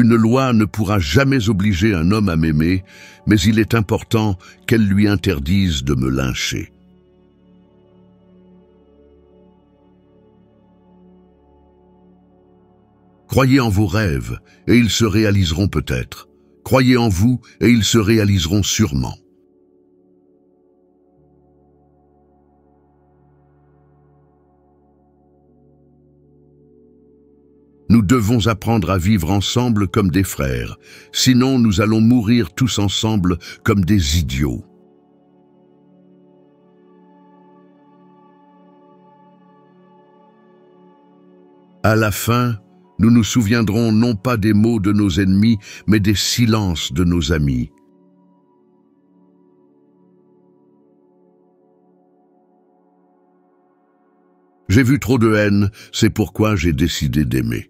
Une loi ne pourra jamais obliger un homme à m'aimer, mais il est important qu'elle lui interdise de me lyncher. Croyez en vos rêves, et ils se réaliseront peut-être. Croyez en vous, et ils se réaliseront sûrement. Nous devons apprendre à vivre ensemble comme des frères, sinon nous allons mourir tous ensemble comme des idiots. À la fin, nous nous souviendrons non pas des mots de nos ennemis, mais des silences de nos amis. J'ai vu trop de haine, c'est pourquoi j'ai décidé d'aimer.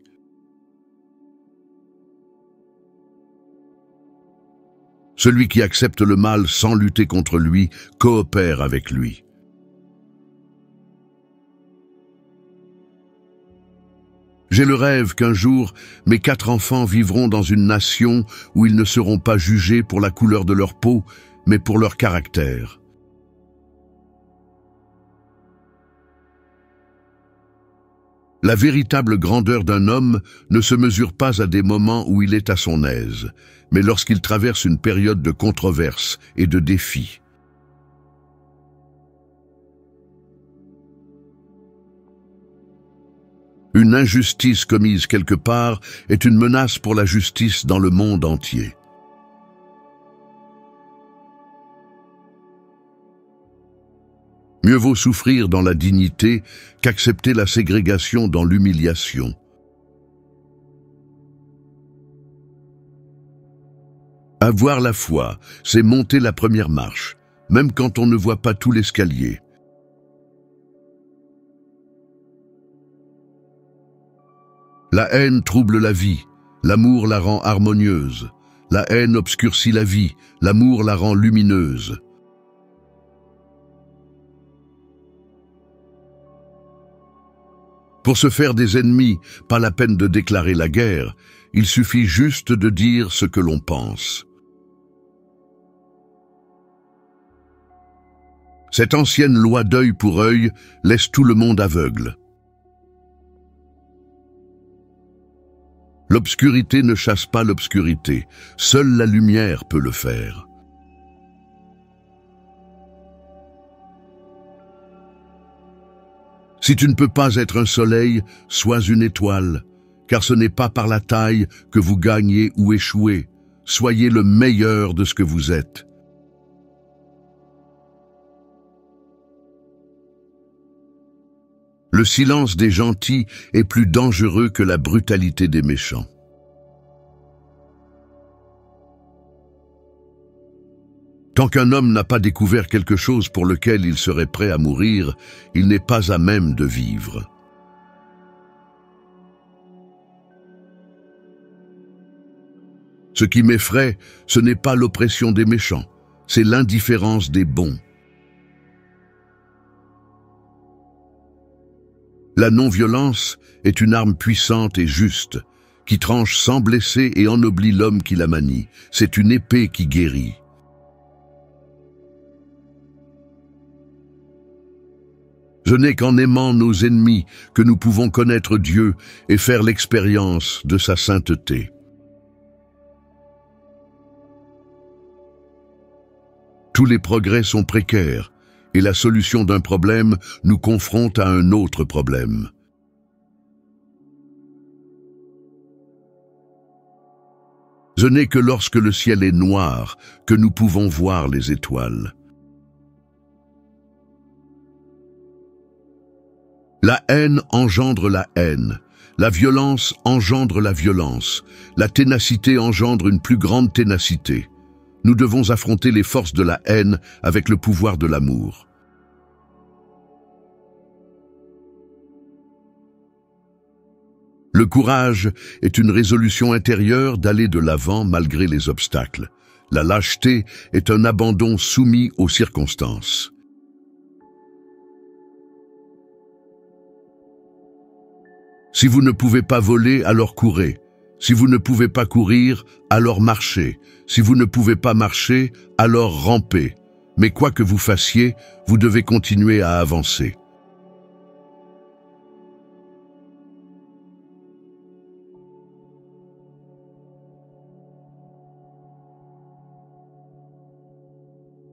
Celui qui accepte le mal sans lutter contre lui, coopère avec lui. J'ai le rêve qu'un jour, mes 4 enfants vivront dans une nation où ils ne seront pas jugés pour la couleur de leur peau, mais pour leur caractère. La véritable grandeur d'un homme ne se mesure pas à des moments où il est à son aise, mais lorsqu'il traverse une période de controverse et de défis. Une injustice commise quelque part est une menace pour la justice dans le monde entier. Mieux vaut souffrir dans la dignité qu'accepter la ségrégation dans l'humiliation. Avoir la foi, c'est monter la première marche, même quand on ne voit pas tout l'escalier. La haine trouble la vie, l'amour la rend harmonieuse. La haine obscurcit la vie, l'amour la rend lumineuse. Pour se faire des ennemis, pas la peine de déclarer la guerre, il suffit juste de dire ce que l'on pense. Cette ancienne loi d'œil pour œil laisse tout le monde aveugle. L'obscurité ne chasse pas l'obscurité, seule la lumière peut le faire. Si tu ne peux pas être un soleil, sois une étoile, car ce n'est pas par la taille que vous gagnez ou échouez. Soyez le meilleur de ce que vous êtes. Le silence des gentils est plus dangereux que la brutalité des méchants. Tant qu'un homme n'a pas découvert quelque chose pour lequel il serait prêt à mourir, il n'est pas à même de vivre. Ce qui m'effraie, ce n'est pas l'oppression des méchants, c'est l'indifférence des bons. La non-violence est une arme puissante et juste, qui tranche sans blesser et ennoblit l'homme qui la manie. C'est une épée qui guérit. Ce n'est qu'en aimant nos ennemis que nous pouvons connaître Dieu et faire l'expérience de sa sainteté. Tous les progrès sont précaires, et la solution d'un problème nous confronte à un autre problème. Ce n'est que lorsque le ciel est noir que nous pouvons voir les étoiles. La haine engendre la haine, la violence engendre la violence, la ténacité engendre une plus grande ténacité. Nous devons affronter les forces de la haine avec le pouvoir de l'amour. Le courage est une résolution intérieure d'aller de l'avant malgré les obstacles. La lâcheté est un abandon soumis aux circonstances. Si vous ne pouvez pas voler, alors courez. Si vous ne pouvez pas courir, alors marchez. Si vous ne pouvez pas marcher, alors rampez. Mais quoi que vous fassiez, vous devez continuer à avancer.